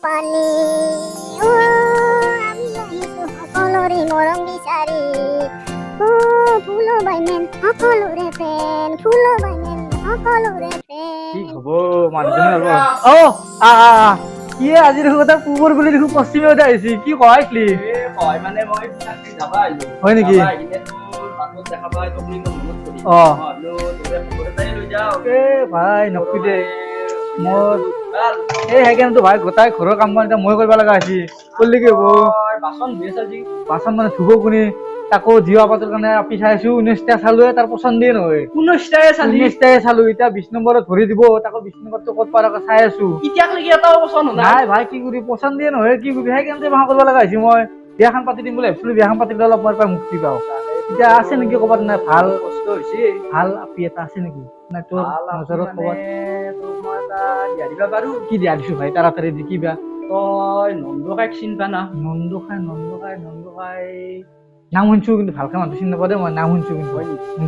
পানী আমি আহিছো সকলোৰে মৰম বিচাৰি ফুল বাইমেন সকলোৰে ফেন ফুল বাইমেন সকলোৰে কি ফেন হব মানুহজনী অ কি আজি দেখো এটা পূবৰ বুলি দেখো পশ্চিমে আহিছে কি কয় মানে মই যাবা আহিলো হয় নেকি দেখা পাই তো বুলি মনত কৰি অ লৈ যাও এ ভাই নকবি দে মোৰ এই সেইকাৰণেতো ভাই গোটাই ঘৰৰ কাম মানে মই কৰিব লগা হৈছে কৰিলে কি হব বাচন ধুই আছা যি বাচন মানে ধুব কোনে তাকো জিৱা পাতৰ কাৰণে আপি চাইছো 19টা চালো তাৰ পচন্দ দিয়ে নহয় 19টাই চালো এতিয়া 20 নম্বৰত ধৰি দিব তাকো 20 নম্বৰটো ক'ত পাৰ চাই আছো এতিয়ালৈকে এটাও পচন্দ নাই ভাই কি কৰি পচন্দ দিয়ে নহয় কি কৰি সেইকাৰণে মাহ কৰিব লগা হৈছে মই বিয়াখন পাতি দিম বুলি ভাবিছিলো বিয়াখন পাতিলে অলপ মই পৰা মুক্তি পাওঁ এতিয়া আছে নেকি ক'ৰবাত নাই ভাল কষ্ট হৈছে ভাল আপি এটা আছে নেকি নাই তোৰ নজৰত ক'ৰবাত মই এটা দিয়া দিবা পাৰো কি দিয়া দিছো ভাই তাড়াতাড়ি দি কিবা তই নন্দকাইক চিন্তা না নন্দুখাই নাম শুনছো কিন্তু ভালকে মানুহ চিনি নাপাওঁ দে মই নাম শুনছো কিন্তু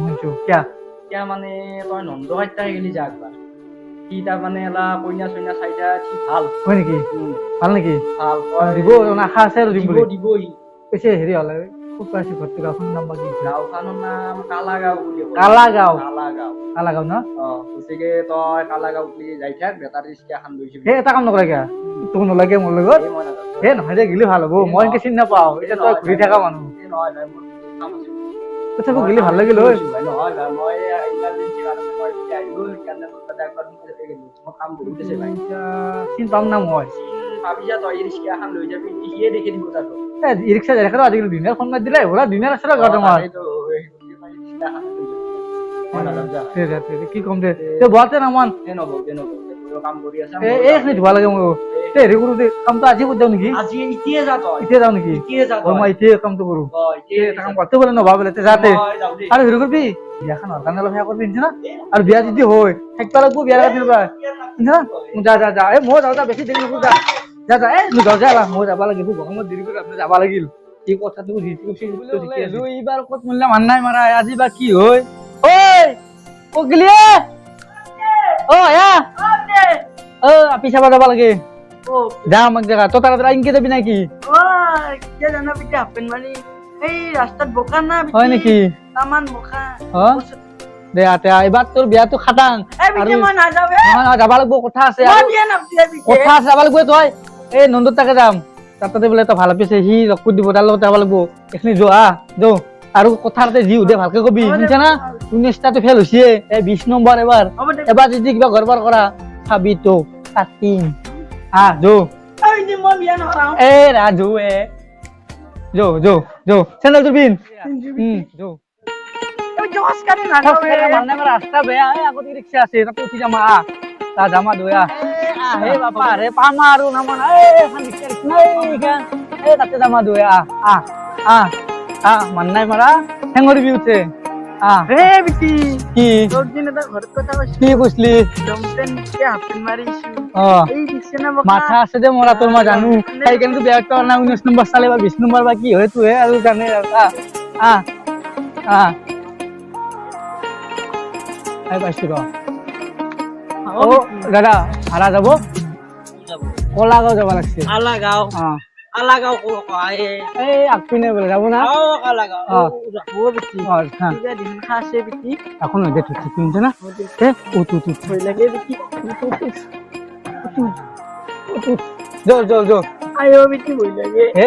শুনছো কিয়া এতিয়া মানে তই নন্দকাইত তাই গেলি যা একবাৰ সি তাৰ মানে এলা কইনা চইনা চাইটা সি ভাল হয় নেকি ভাল নেকি ভাল দিব আশা আছে আৰু দিম দিব বুলি দিব সি পিছে হেৰি হ'লে ক'ত পাইছে ঘৰটো গাঁওখনৰ নাম বা কি গাঁওখনৰ নাম কালাগাঁও বুলি কয় কালাগাঁও কালাগাঁও ন গতিকে তই কালাগাঁও বুলি যাই থাক বেটাৰী ৰিক্সা এখন লৈছিবি সেই এটা কাম নকৰে কিয়া তোক নালাগে মোৰ লগত এই মই নাজানো হে নহয় দে গিলি ভাল হ'ব মই এনেকে চিনি নাপাওঁ এতিয়া তই ঘূৰি থকা মানুহ এই নহয় ভাই মোৰ কাম আছে তথাপি গিলি ভাল লাগিল ঐ ভাই নহয় ভাই মই ইমাৰ্জেঞ্চি কাৰণে মই এতিয়া আহিলো সেইকাৰণে তোৰ তাতে একবাৰ সোনকালে গেলো মোৰ কাম বহুত আছে ভাই এতিয়া চিনি পাম না মই ভাবি যা তই ৰিক্সা এখন লৈ যাবি সিয়ে দেখি দিব তাতো ই ৰিক্সা দেখা আজিকালি দিনৰ ফোন মাৰি দিলে ওলা দিনৰ আছে ৰ তোমাৰ কি কম দে বহাতে নামান কাম কৰি আছা এইখিনি ধোৱা লাগে মোৰ হেৰি কৰো দে কামটো আজি কৰি যাওঁ নেকি আজি এতিয়া যা তই এতিয়া যাওঁ নেকি মই এতিয়া কামটো কৰো এটা কাম কৰতে বলে নবা বলে যাতে আৰ হেৰি কৰবি বিয়াখন হোৱাৰ কাৰণে অলপ সেয়া কৰবি না আৰু বিয়া যদি হয় থাকিব লাগব বিয়াৰ কাৰণে না যা যা যা এই মই যাওঁ বেছি দেৰি নকৰো যা যা এই যাওঁ যা মই যাব লাগিব গৰমত দেৰি কৰি আপুনি যাব লাগিল এই কথাটো বুজিছো এইবাৰ ক'ত মূল্য মান নাই মাৰা আজি বা কি হয় ঐ ও গিলিয়ে ও আয়া ও আপি চাবা যাব লাগে যাম এক জায়গা তো তাড়াতাড়ি আইনকে যাবি নাকি এতিয়া জানা পিঠা হাফেন মাৰি এই ৰাস্তাত বোকা না হয় নেকি তামান বোকা দে আতে এবাৰ তোৰ বিয়াটো খাটাং আৰু মই নাযাওঁ নহয় যাব লাগিব কথা আছে কথা আছে যাব লাগিব তই এই নন্দুৰ তাকে যাম তাতে বোলে তই ভাল পিছে সি লগ কৰি দিব তাৰ লগত যাব লাগিব এইখিনি যোৱা যো আৰু কথা তাতে যি সুধে ভালকে কবি শুনিছা না 19টাটো ফেল হৈছে এই 20 নম্বৰ এবাৰ যদি কিবা গড়বড় কৰা খাবি তো কাটিম যো এ ৰাজু যো যো যো চেন্ডেল তোৰ পিন যো ৰাস্তা বেয়া আগত ৰিক্সা আছে তাতে উঠি যাম যামা দয়া হে বাপা ৰে পামা আৰু নামান তাতে যামা দয়া মান নাই মাৰা হেঙৰিবি উঠে কি কৈছিলি মাথা আছে দে মৰা তোৰ মই জানো সেইকাৰণে বেয়া কৰা নাই 19 নম্বৰ চালে বা 20 নম্বৰ বা কি হয় তোহে আৰু জানে পাইছো ৰ দাদা ভাড়া যাব কলাগাঁও যাব লাগছে এই আগপিনে বোলে যাব না এখন ঠিক শুনছে না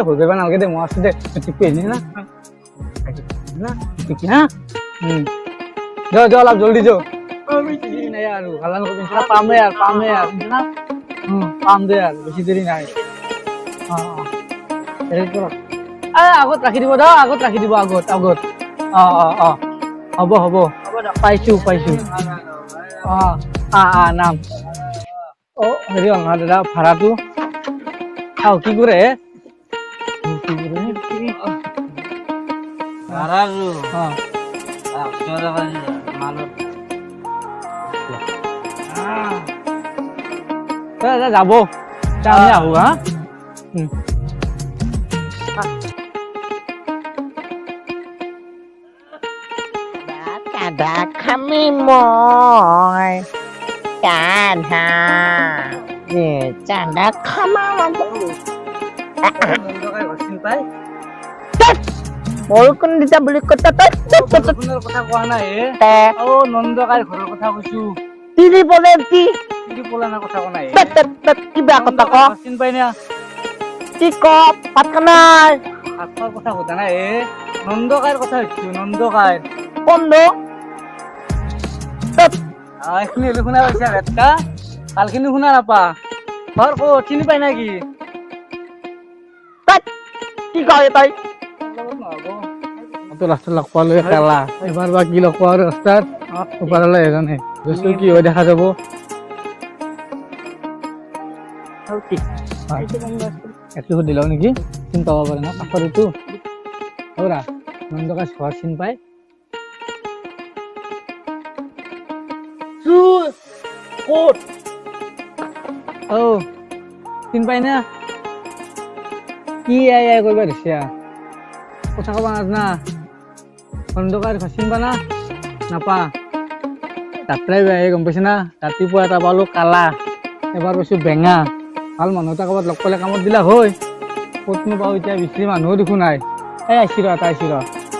হৈ যাবা নালাগে দে মই আছো দে ঠিক পেলি না অলপ জলদি যো আৰু পামে পাম দে আৰু বেছি দেৰি নাই আগত ৰাখি দিব আগত ৰাখি দিব আগত হ'ব পাইছো নাম হেৰি হ'ল নহয় দাদা ভাড়াটো কি কৰে যাব আমি আহো খামি মই কাধা চান্দা খামা মানুহ নন্দকাই ঘৰ চিনি পাই বৰষুণ দিছা বুলি কথা তই বৰষুণৰ কথা কোৱা নাই অ নন্দকাই ঘৰৰ কথা কৈছো তিনি পদে কি কিন্তু পলানৰ কথা কোৱা নাই কিবা কথা ক চিনি পাই না কি ক ভাত খানাই ভাত খোৱাৰ কথা সোধা নাই নন্দকাইৰ কথা সুধিছো নন্দকাই বন্ধ এইখিনি হলে শুনা পাইছা ভেটকা কালখিনি শুনা নাপা ঘৰ ক'ত চিনি পাই না কি কি কয় তই ৰাস্তাত লগ পালো খেলা এবাৰ বা কি লগ পোৱা ৰাস্তাত ওপৰলৈ এজনে কি হয় দেখা যাব একটু সুধিলাও নেকি চিনি পাব পাৰে না কাষৰ এইটো হৌৰা নন্দকাই ঘৰ চিনি পাই ক'ত অ চিনি পাই না কি আই আই কৰিব দিছে কথা কব নাজনা নন্দকাইৰ ঘৰ চিনি পা না নাপা যাত্ৰাই বেয়া গম পাইছে না ৰাতিপুৱা এটা পালো কালা এবাৰ পাইছো বেঙা ভাল মানুহ এটা ক'ৰবাত লগ পালে কামত দিলা হয় ক'তনো পাওঁ এতিয়া বিচাৰি মানুহো দেখো নাই এই আহিছি ৰ এটা আহিছি ৰ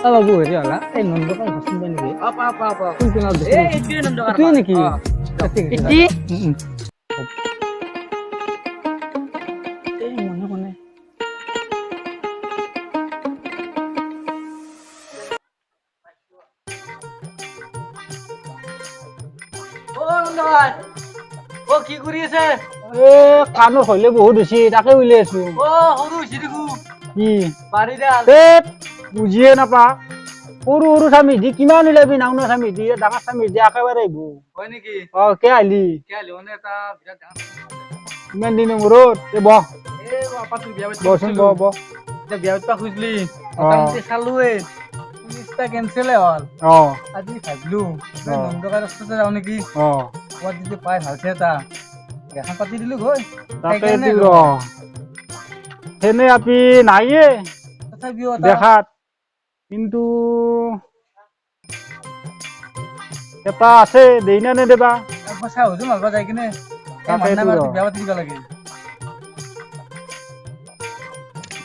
অ বাবু হেৰি হলা এই নন্দকাইৰ ঘৰ চিনি পাই নেকি কোনটো নাম এইটোৱে নেকি এই মনে মনে কি কৰি আছে কাণৰ হলে বহুত হৈছে তাকে উলিয়াই আছো সৰু হৈছে দেখো কি বাৰীতে বুজিয়ে নাপা সৰু সৰু চামিজি কিমান উলিয়াবি নাওনা চামিজি ডাঙৰ চামিজি একেবাৰে আহিব হয় নেকি কে আহিলি মানে এটা বিৰাট ডাঙৰ ইমান দিনৰ মূৰত বহ এই বাপা তুই বিয়া বচোন বহ এতিয়া বিয়া পাতিব খুজিলি মোটামুটি চালোৱে 19টা কেনচেলে হ'ল আজি ভাবিলো নন্দকাই ৰাস্তাতে যাওঁ নেকি ক'ৰবাত যদি পাই ভালছে এটা এখন পাতি দিলো গৈ সেনে আপি নাইয়ে তথাপিও দেখাত কিন্তু এটা আছে দেই না নেদেবা একবাৰ চাই হুজুৰ মাৰিব যাই কিনে বিয়া পাতি দিব লাগে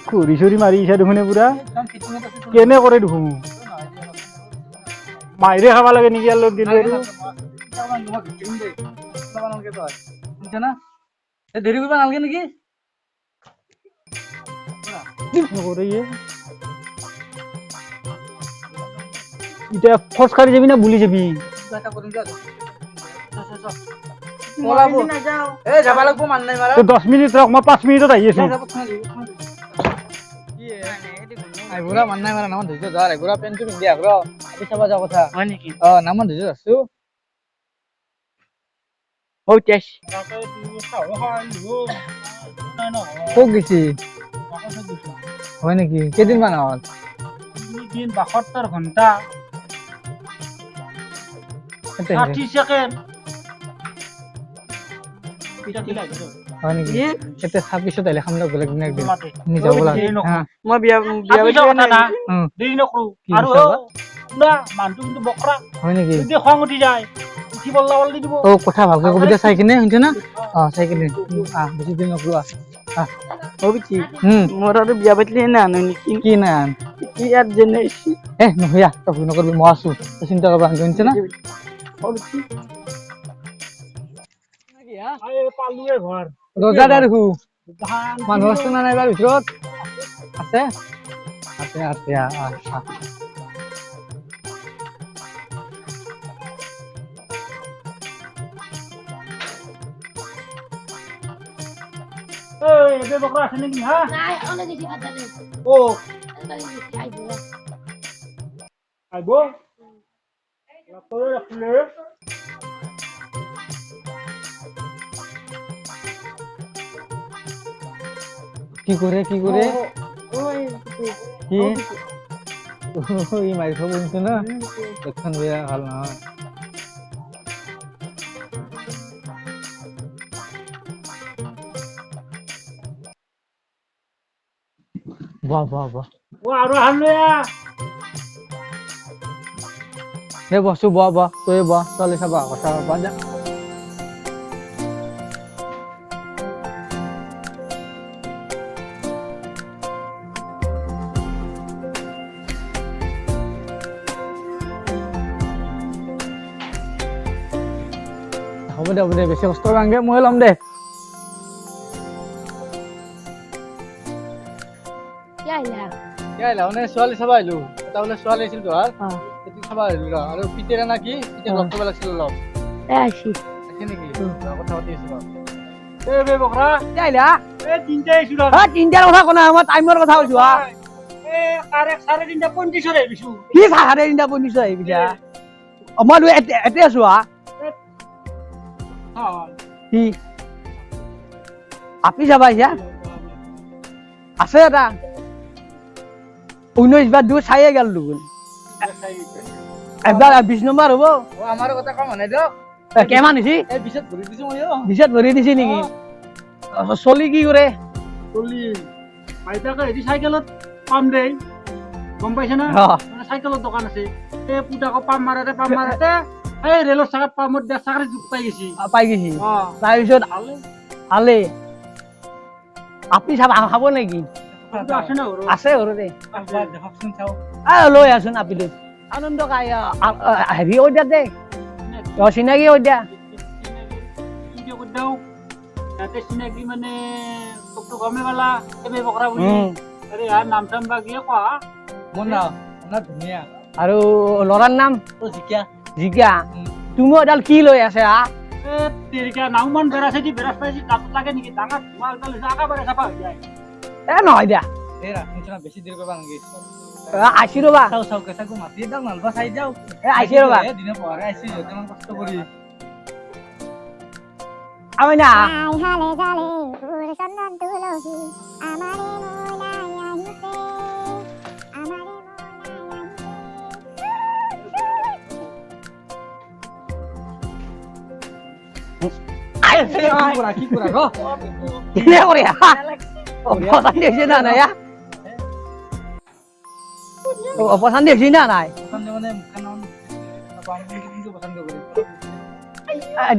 খুৰি চুৰি মাৰিছা দেখোন পুৰা কেনে কৰে দেখোন মাইৰে খাব লাগে নেকি অলপ দিলে দেৰি কৰিব নালাগে নেকি এতিয়া খোজ কাঢ়ি যাবি না বুলি যাবি যাব লাগব মান নাই মাৰা 10 মিনিট ৰখ মই 5 মিনিটত আহি আছো আইবুৰা মান নাই মাৰা নামান ধৰিছো ধৰ আইবুৰা পেণ্টটো পিন্ধি আহ আপি চাব যোৱা কথা হয় নেকি নামান ধৰিছো আছো ক'ত গেছি হয় নেকি কেইদিনমান হ'ল 72 ঘণ্টা 60 সেকেন্ড হয় নেকি এতিয়া 26 আহিলে খাম লগ বেলেগ দিন একদিন নি যাব লাগে মই বিয়া দেৰি নকৰো আৰু মানুহটো কিন্তু বকৰা হয় নেকি যদি খং উঠি যায় উঠি বল্লা বল্লি দিব কথা ভালকে কবি দে চাই কিনে শুনছ না চাই কিনে বেছি দিন নকৰোৱা মোৰ আৰু বিয়া পাতিলে নানো নেকি কি নাই ইয়াত যেনে নহয়া তই ভুল নকৰিবি মই আছো তই চিন্তা কৰিব শুনিছ না পালোৱে ঘৰ ৰজা দে দেখো মানুহ আছে না নাইবাৰ ভিতৰত আছে আছে আছে বকৰা আছে নেকি হা আহিব কি কৰে কি মাৰি থব শুনিছো না এখন বেয়া ভাল নহয় বাহ আৰু হানুয়া বসু তই চলি চাবা কথা যা হ'ব দে বেছি কষ্ট নালাগে মই ল'ম দে কি আহিলা মানে ছোৱালী চাব আহিলো এটা বোলে ছোৱালী আছিল তোৰ সেইটো চাব আহিলো ৰ আৰু পিতেৰা না কি পিতেক লগ কৰিব লাগিছিল অলপ আছে নেকি কথা পাতি আছো এ বে বকৰা কি আহিলা এ তিনটা আইছো ৰ তিনটাৰ কথা কোৱা নাই মই টাইমৰ কথা কৈছো এ কাৰেক্ট 3:30 25 আহিছো কি 3:30 25 আহিবি যা মই এতে আছো কি আপনি যাবা ইয়া আছে এটা 19 বার দূর ছাইয়ে গেল দুগুণ এবার 20 নম্বর হবো ও আমার কথা কম নাই দিও কেমান হইছি এই 20 ভরি দিছি মই 20 ভরি দিছি নেকি চলি কি করে চলি পাইতাকে এদি সাইকেলত পাম দেই গম পাইছ না মানে সাইকেলৰ দোকান আছে এই পুটাকো পাম মাৰাতে এই ৰেলৰ চাকাত পামত দে চাকাৰে যুগ পাই গেছি তাৰ পিছত আলে আপনি খাব নাকি আছে না ওৰ আছে ওৰে দেখকচোন চাও লৈ আসুন আপনি আনন্দ কাই হেৰি হৈ দিয়া দে চিনাকি হৈ দিয়া কি কইদাও তাতে চিনাকি মানে তো গমে वाला এবে বকরা বুঝি আরে यार নাম টাম বা কি কোৱা মোৰ নাম ধুনীয়া আৰু লৰাৰ নাম জিকা তুমি এডাল কি লৈ আছে এ তেৰিকা নাউমান বেৰাছে দি বেৰাছ পাইছি তাত লাগে নেকি ডাঙৰ মাল ডাল জাগা বেৰা চাপা হৈ যায় নহয় দিয়া নিচিনা বেছি দেৰি কৰিব নালাগে আইছি ৰবা চাও কেঁচাকো মাতি দাও নালবা চাই যাও আইছি ৰবা দিনে পঢ়াৰে আইছি যতমান কষ্ট কৰি আমি না হালে জালে ফুল চন্দন তুলসী আমাৰে মনাই আহিছে আমাৰে কি কৰা গ কেনে কৰিয়া পছন্দ দেখছি না নাই পছন্দ দেখছি না নাই পছন্দ মানে মুখখান কিন্তু পছন্দ কৰি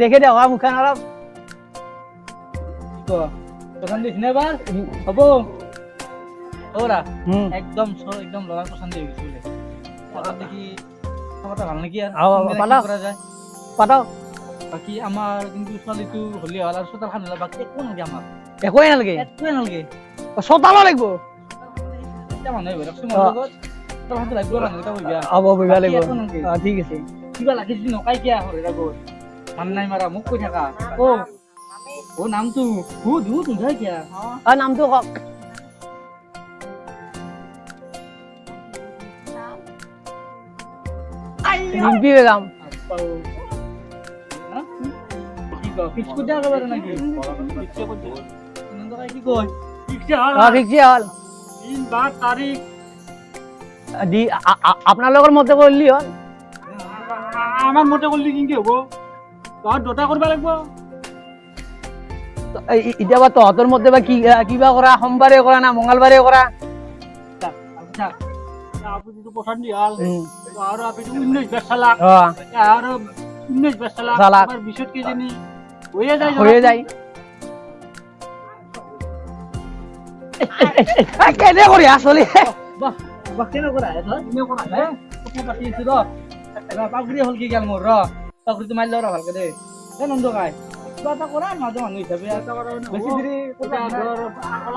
দেখে দে মুখখান অলপ পছন্দ দেখছি না এবার হব ওরা একদম লড়ার পছন্দ হয়ে গেছে বলে দেখি কথা ভাল নাকি আর করা যায় পাতাও বাকি আমার কিন্তু ছোৱালীটো হলি হল আৰ চোতালখান হলে বাকি একো নালাগে আমাৰ একোৱে নালাগে চোতালো লাগিব এটা মানুহ আহিব ৰাখছো মোৰ লগত চোতালখানটো লাগিব মানুহকেইটা বহিবা বহিবা লাগিব ঠিক আছে কিবা লাগিছিল নকাই কিয়া হৰে আগত মান নাই মাৰা মোক কৈ থাকা ও নামটো তুঝাই কিয়া নামটো কওক রিম্পি বেগম ফিক্স করে দেওয়া যাবে নাকি কি কয় ফিক্স হল দিন বার তারিখ দি আপনার লগর মতে করলি হল আমার মতে করলি কি হবো তোর দুটা করবা লাগবো এতিয়া বা তহঁতৰ মতে বা কিবা কৰা সোমবাৰে কৰা না মঙ্গলবাৰে কৰা আপনি তো পছন্দ দিয়াল আর আপনি তো 19 বেশ সালাক আর 19 বেশ সালাক আর 20 কি জানি হয়ে যায় কেনে কৰি আসলে বাহ কেনে কৰা তুমি কৰা কথা পাতি আছো ৰ পাগুৰি হল কি গেল মোৰ ৰ পাগুৰিটো মাৰি লওঁ ৰ ভালকে দে নন্দ কাই কিবা এটা কৰা মাজে মানুহ হিচাপে বেছি দেৰি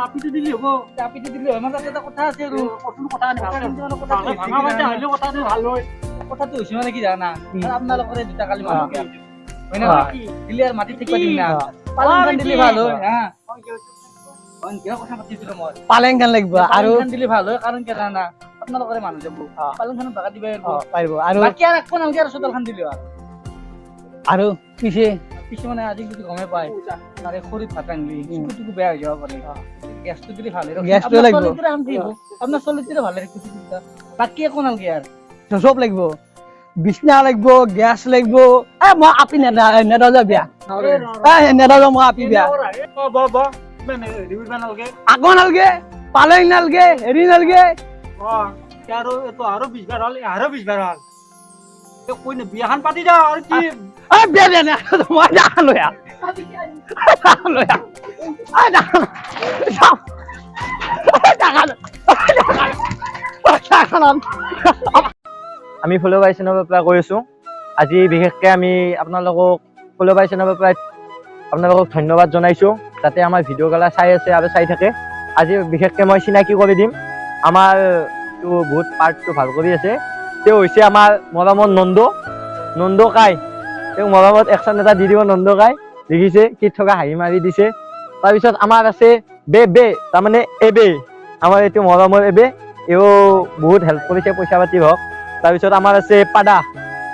আপিটো দিলি হব আপিটো দিলে হয় মানে এটা কথা আছে আৰু কঠোৰ কথা ভাল হয় কথাটো হৈছে মানে কি জানা আপোনালোকৰে দুটা কালি মানুহ হয় না দিলে আৰু মাটি ঠিক পাতিম না পালেং দিলে ভাল হয় কথা পাতিছিলো মই পালেং খান লাগিব আৰু দিলে ভাল হয় কাৰণ কি জানা আপোনালোকৰে মানুহ যাব পালেং খানত ভাগা দিবা পাৰিব আৰু বাকি আৰু একো নালাগে আৰু চোতালখন দিলে আৰু পিছে মানে আজি যদি গমে পায় তাৰে খৰিত ভাত ৰান্ধলি স্কুটিটো বেয়া হৈ যাব পাৰে গেছটো দিলে ভাল হয় গেছটো লাগিব আপোনাৰ চলিটোৰে ভাল হয় বাকি একো নালাগে আৰু চব লাগিব বিছনা লাগিব গেছ লাগিব মই আপি নেদা বিয়া নেদা মই আপি বিয়া আগো নালগে পালেং নালগে হেৰি নালগে আৰু 20 বাৰ হল 20 বাৰ হল কই না বিয়াখান পাতি যা আৰ কি বিয়া দিয়া না মই দেখা লয়া আমি ফুলবাৰী চেনেলৰ পৰা কৈ আছো আজি বিশেষকৈ আমি আপোনালোকক ফলোৱাৰ্ছ চেনেলৰ পৰা আপোনালোকক ধন্যবাদ জনাইছোঁ যাতে আমাৰ ভিডিঅ'গলা চাই আছে আৰু চাই থাকে আজি বিশেষকৈ মই চিনাকি কৰি দিম আমাৰ বহুত পাৰ্টটো ভাল কৰি আছে তেওঁ হৈছে আমাৰ মৰমৰ নন্দ কাই তেওঁ মৰমত একশ্যন এটা দি দিব নন্দ কাই দেখিছে কি থকা হাঁহি মাৰি দিছে তাৰপিছত আমাৰ আছে বে তাৰমানে এবে আমাৰ এইটো মৰমৰ এবে এও বহুত হেল্প কৰিছে পইচা পাতি হওক তাৰপিছত আমাৰ আছে পাদা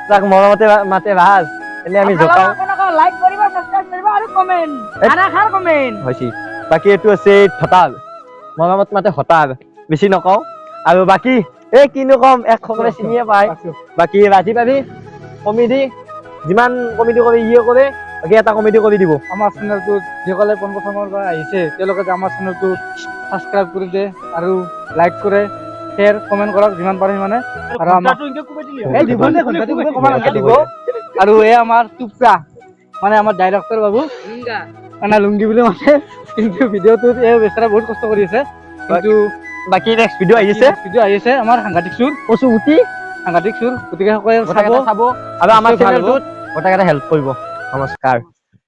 তাক মৰমতে মাতে ভাল এনে আমি জোকাও লাইক কৰিব সাবস্ক্ৰাইব কৰিব আৰু কমেন্ট আৰাখাৰ কমেন্ট হৈছে বাকী এইটো আছে হতাল মৰমত মাতে হতাল বেছি নকওঁ আৰু বাকী এই কিনো কম এক সকলে চিনিয়ে পায় বাকী ৰাজীৱ আবি কমেডি যিমান কমেডি কৰি ইয়ে কৰে বাকী এটা কমেডি কৰি দিব আমাৰ চেনেলটোত যিসকলে পোনপ্ৰথমৰ পৰা আহিছে তেওঁলোকে আমাৰ চেনেলটো ছাবস্ক্ৰাইব কৰি দিয়ে আৰু লাইক কৰে শ্বেয়াৰ কমেণ্ট কৰক যিমান পাৰে সিমানে আৰু আমাৰ দিব আৰু এই আমাৰ টুপকা মানে আমাৰ ডাইৰেক্টৰ বাবু মানে লুংগি বুলি মাতে কিন্তু ভিডিঅ'টোত এই বেচাৰা বহুত কষ্ট কৰি আছে কিন্তু বাকী নেক্সট ভিডিঅ' আহিছে আমাৰ সাংঘাতিক চুৰ কচু গুটি সাংঘাতিক চুৰ গতিকে সকলোৱে চাব আৰু আমাৰ চেনেলটোত গোটেইকেইটা হেল্প কৰিব নমস্কাৰ